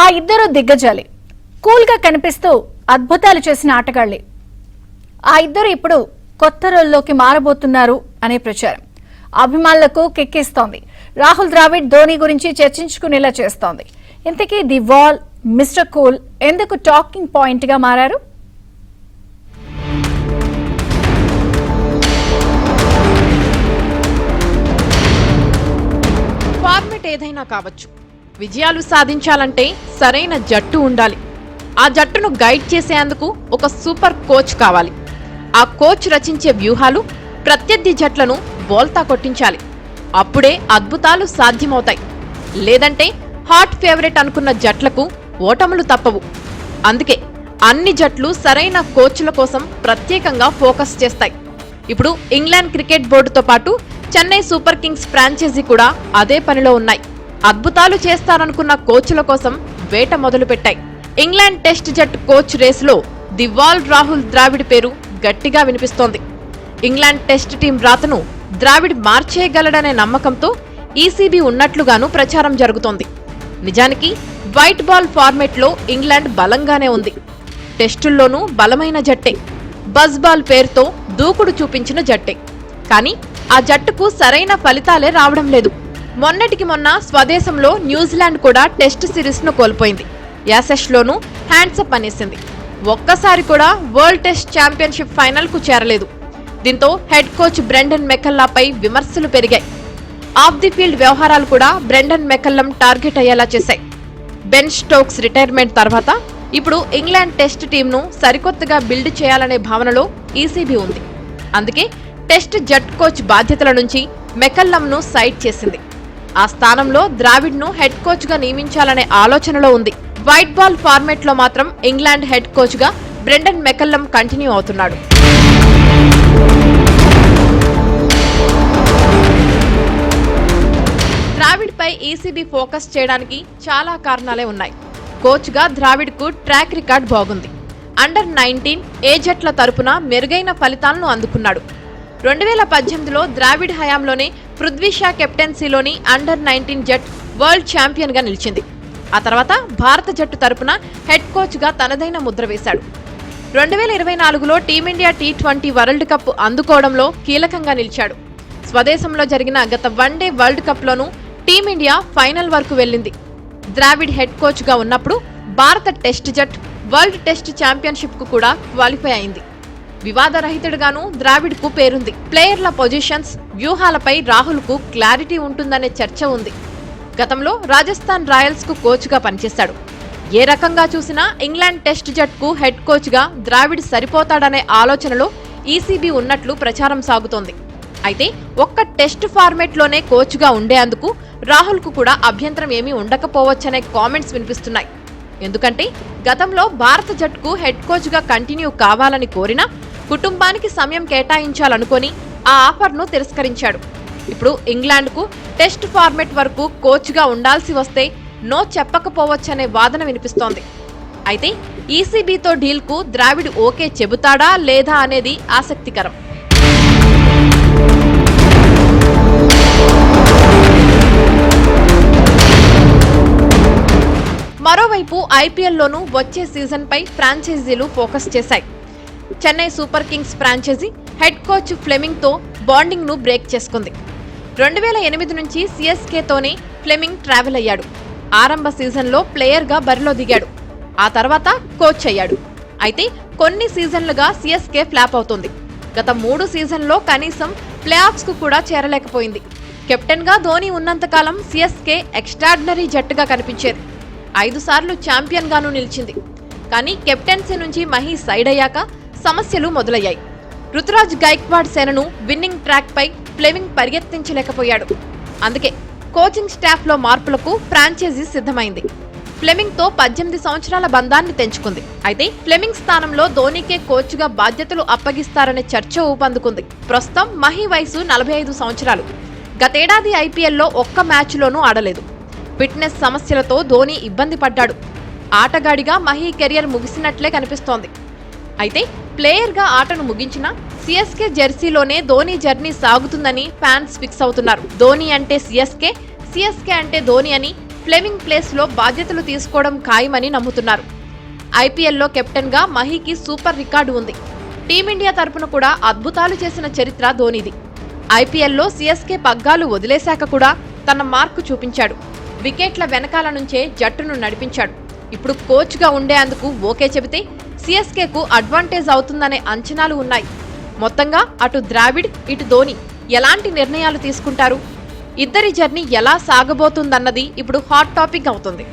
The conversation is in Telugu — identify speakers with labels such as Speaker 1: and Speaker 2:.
Speaker 1: ఆ ఇద్దరు దిగ్గజాలే కూల్ గా కనిపిస్తూ అద్భుతాలు చేసిన ఆటగాళ్లే. ఆ ఇద్దరు ఇప్పుడు కొత్త రోల్లోకి మారబోతున్నారు అనే ప్రచారం అభిమానులకు కెక్కిస్తోంది. రాహుల్ ద్రావిడ్ ధోని గురించి చర్చించుకునేలా చేస్తోంది. ఇంతకీ ది వాల్ మిస్టర్ కూల్ ఎందుకు టాకింగ్ పాయింట్ గా మారారు?
Speaker 2: ఫార్మెట్ ఏదైనా కావచ్చు, విజయాలు సాధించాలంటే సరైన జట్టు ఉండాలి. ఆ జట్టును గైడ్ చేసేందుకు ఒక సూపర్ కోచ్ కావాలి. ఆ కోచ్ రచించే వ్యూహాలు ప్రత్యర్థి జట్లను బోల్తా కొట్టించాలి. అప్పుడే అద్భుతాలు సాధ్యమవుతాయి. లేదంటే హాట్ ఫేవరెట్ అనుకున్న జట్లకు ఓటములు తప్పవు. అందుకే అన్ని జట్లు సరైన కోచ్ల కోసం ప్రత్యేకంగా ఫోకస్ చేస్తాయి. ఇప్పుడు ఇంగ్లాండ్ క్రికెట్ బోర్డుతో పాటు చెన్నై సూపర్ కింగ్స్ ఫ్రాంచైజీ కూడా అదే పనిలో ఉన్నాయి. అద్భుతాలు చేస్తారనుకున్న కోచ్ల కోసం వేట మొదలుపెట్టాయి. ఇంగ్లాండ్ టెస్ట్ జట్టు కోచ్ రేసులో ది వాల్ రాహుల్ ద్రావిడ్ పేరు గట్టిగా వినిపిస్తోంది. ఇంగ్లాండ్ టెస్ట్ టీం రాతను ద్రావిడ్ మార్చేయగలడనే నమ్మకంతో ఈసీబీ ఉన్నట్లుగానూ ప్రచారం జరుగుతోంది. నిజానికి వైట్ బాల్ ఫార్మెట్లో ఇంగ్లాండ్ బలంగానే ఉంది. టెస్టుల్లోనూ బలమైన జట్టే. బజ్ బాల్ పేరుతో దూకుడు చూపించిన జట్టే. కానీ ఆ జట్టుకు సరైన ఫలితాలే రావడం లేదు. మొన్నటికి మొన్న స్వదేశంలో న్యూజిలాండ్ కూడా టెస్ట్ సిరీస్ ను కోల్పోయింది. యాసెష్లోనూ హ్యాండ్సప్ అనేసింది. ఒక్కసారి కూడా వరల్డ్ టెస్ట్ ఛాంపియన్షిప్ ఫైనల్ కు చేరలేదు. దీంతో హెడ్ కోచ్ బ్రెండన్ మెకల్లాపై విమర్శలు పెరిగాయి. ఆఫ్ ది ఫీల్డ్ వ్యవహారాలు కూడా బ్రెండన్ మెకల్లం టార్గెట్ అయ్యేలా చేశాయి. బెన్ స్టోక్స్ రిటైర్మెంట్ తర్వాత ఇప్పుడు ఇంగ్లాండ్ టెస్ట్ టీంను సరికొత్తగా బిల్డ్ చేయాలనే భావనలో ఈసీబీ ఉంది. అందుకే టెస్ట్ జట్ కోచ్ బాధ్యతల నుంచి మెకల్లంను సైడ్ చేసింది. ఆ స్థానంలో ద్రావిడ్ను హెడ్ కోచ్ గా నియమించాలనే ఆలోచనలో ఉంది. వైట్ బాల్ ఫార్మెట్ లో మాత్రం ఇంగ్లాండ్ హెడ్ కోచ్ గా బ్రెండన్ మెకల్లం కంటిన్యూ అవుతున్నాడు. ద్రావిడ్ పై ఈసీబీ ఫోకస్ చేయడానికి చాలా కారణాలే ఉన్నాయి. కోచ్ గా ద్రావిడ్ కు ట్రాక్ రికార్డ్ బాగుంది. అండర్ 19 ఏ జట్ల తరపున మెరుగైన ఫలితాలను అందుకున్నాడు. 2018లో ద్రావిడ్ హయాంలోనే పృథ్వీ షా కెప్టెన్సీలోని అండర్ 19 జట్ వరల్డ్ ఛాంపియన్ గా నిలిచింది. ఆ తర్వాత భారత జట్టు తరపున హెడ్ కోచ్ గా తనదైన ముద్ర వేశాడు. 2024లో టీమిండియా T20 వరల్డ్ కప్ అందుకోవడంలో కీలకంగా నిలిచాడు. స్వదేశంలో జరిగిన గత వన్డే వరల్డ్ కప్ లోనూ టీమిండియా ఫైనల్ వరకు వెళ్లింది. ద్రావిడ్ హెడ్ కోచ్ గా ఉన్నప్పుడు భారత టెస్ట్ జట్ వరల్డ్ టెస్ట్ ఛాంపియన్షిప్ కు కూడా క్వాలిఫై అయింది. వివాదరహితుడుగాను ద్రావిడ్ కు పేరుంది. ప్లేయర్ల పొజిషన్స్, వ్యూహాలపై రాహుల్ కు క్లారిటీ ఉంటుందనే చర్చ ఉంది. గతంలో రాజస్థాన్ రాయల్స్ కు కోచ్ గా పనిచేశాడు. ఏ రకంగా చూసినా ఇంగ్లాండ్ టెస్ట్ జట్ కు హెడ్ కోచ్ గా ద్రావిడ్ సరిపోతాడనే ఆలోచనలో ఈసీబీ ఉన్నట్లు ప్రచారం సాగుతోంది. అయితే ఒక్క టెస్ట్ ఫార్మెట్ లోనే కోచ్ గా ఉండేందుకు రాహుల్ కు కూడా అభ్యంతరం ఏమీ ఉండకపోవచ్చనే కామెంట్స్ వినిపిస్తున్నాయి. ఎందుకంటే గతంలో భారత జట్టుకు హెడ్ కోచ్ గా కంటిన్యూ కావాలని కోరినా కుటుంబానికి సమయం కేటాయించాలనుకొని ఆ ఆఫర్ను తిరస్కరించాడు. ఇప్పుడు ఇంగ్లాండ్ కు టెస్ట్ ఫార్మెట్ వరకు కోచ్ గా ఉండాల్సి వస్తే నో చెప్పకపోవచ్చనే వాదన వినిపిస్తోంది. అయితే ఈసీబీతో డీల్ కు ద్రావిడ్ ఓకే చెబుతాడా లేదా అనేది ఆసక్తికరం. మరోవైపు ఐపీఎల్లోనూ వచ్చే సీజన్ పై ఫ్రాంచైజీలు ఫోకస్ చేశాయి. Chennai Super Kings franchise head coach Fleming తో బాండింగ్ ను బ్రేక్ చేసుకుంది. 2008 నుంచి సిఎస్కేతోనే ఫ్లెమింగ్ ట్రావెల్ అయ్యాడు. ఆరంభ సీజన్లో ప్లేయర్ గా బరిలో దిగాడు. ఆ తర్వాత కోచ్ అయ్యాడు. అయితే కొన్ని సీజన్లుగా సిఎస్కే ఫ్లాప్ అవుతుంది. గత 3 సీజన్లో కనీసం ప్లే ఆఫ్స్ కు కూడా చేరలేకపోయింది. కెప్టెన్ గా ధోని ఉన్నంతకాలం సిఎస్కే ఎక్స్ట్రాడినరీ జట్టుగా కనిపించేది. 5 సార్లు ఛాంపియన్ గాను నిలిచింది. కానీ కెప్టెన్సీ నుంచి మహీ సైడ్ అయ్యాక సమస్యలు మొదలయ్యాయి. రుతురాజ్ గైక్వాడ్ సేనను విన్నింగ్ ట్రాక్ పై ఫ్లెమింగ్ పరిగెత్తించలేకపోయాడు. అందుకే కోచింగ్ స్టాఫ్ లో మార్పులకు ఫ్రాంచైజీ సిద్ధమైంది. ఫ్లెమింగ్ తో 18 సంవత్సరాల బంధాన్ని తెంచుకుంది. అయితే ఫ్లెమింగ్ స్థానంలో ధోనీకే కోచ్ గా బాధ్యతలు అప్పగిస్తారనే చర్చ ఊపందుకుంది. ప్రస్తుతం మహీ వయసు 45 సంవత్సరాలు. గతేడాది ఐపీఎల్లో ఒక్క మ్యాచ్లోనూ ఆడలేదు. ఫిట్నెస్ సమస్యలతో ధోని ఇబ్బంది పడ్డాడు. ఆటగాడిగా మహీ కెరియర్ ముగిసినట్లే కనిపిస్తోంది. అయితే ప్లేయర్ గా ఆటను ముగించిన సిఎస్కే జెర్సీలోనే ధోని జర్నీ సాగుతుందని ఫ్యాన్స్ ఫిక్స్ అవుతున్నారు. ధోని అంటే సిఎస్కే, సిఎస్కే అంటే ధోని అని ఫ్లెమింగ్ ప్లేస్లో బాధ్యతలు తీసుకోవడం ఖాయమని నమ్ముతున్నారు. ఐపీఎల్లో కెప్టెన్గా మహీకి సూపర్ రికార్డు ఉంది. టీమిండియా తరపున కూడా అద్భుతాలు చేసిన చరిత్ర ధోనీది. ఐపీఎల్లో సీఎస్కే పగ్గాలు వదిలేశాక కూడా తన మార్కు చూపించాడు. వికెట్ల వెనకాల నుంచే జట్టును నడిపించాడు. ఇప్పుడు కోచ్గా ఉండేందుకు ఓకే చెబితే సీఎస్కేకు అడ్వాంటేజ్ అవుతుందనే అంచనాలు ఉన్నాయి. మొత్తంగా అటు ద్రావిడ్ ఇటు ధోనీ ఎలాంటి నిర్ణయాలు తీసుకుంటారు, ఇద్దరి జర్నీ ఎలా సాగబోతుందన్నది ఇప్పుడు హాట్ టాపిక్ అవుతుంది.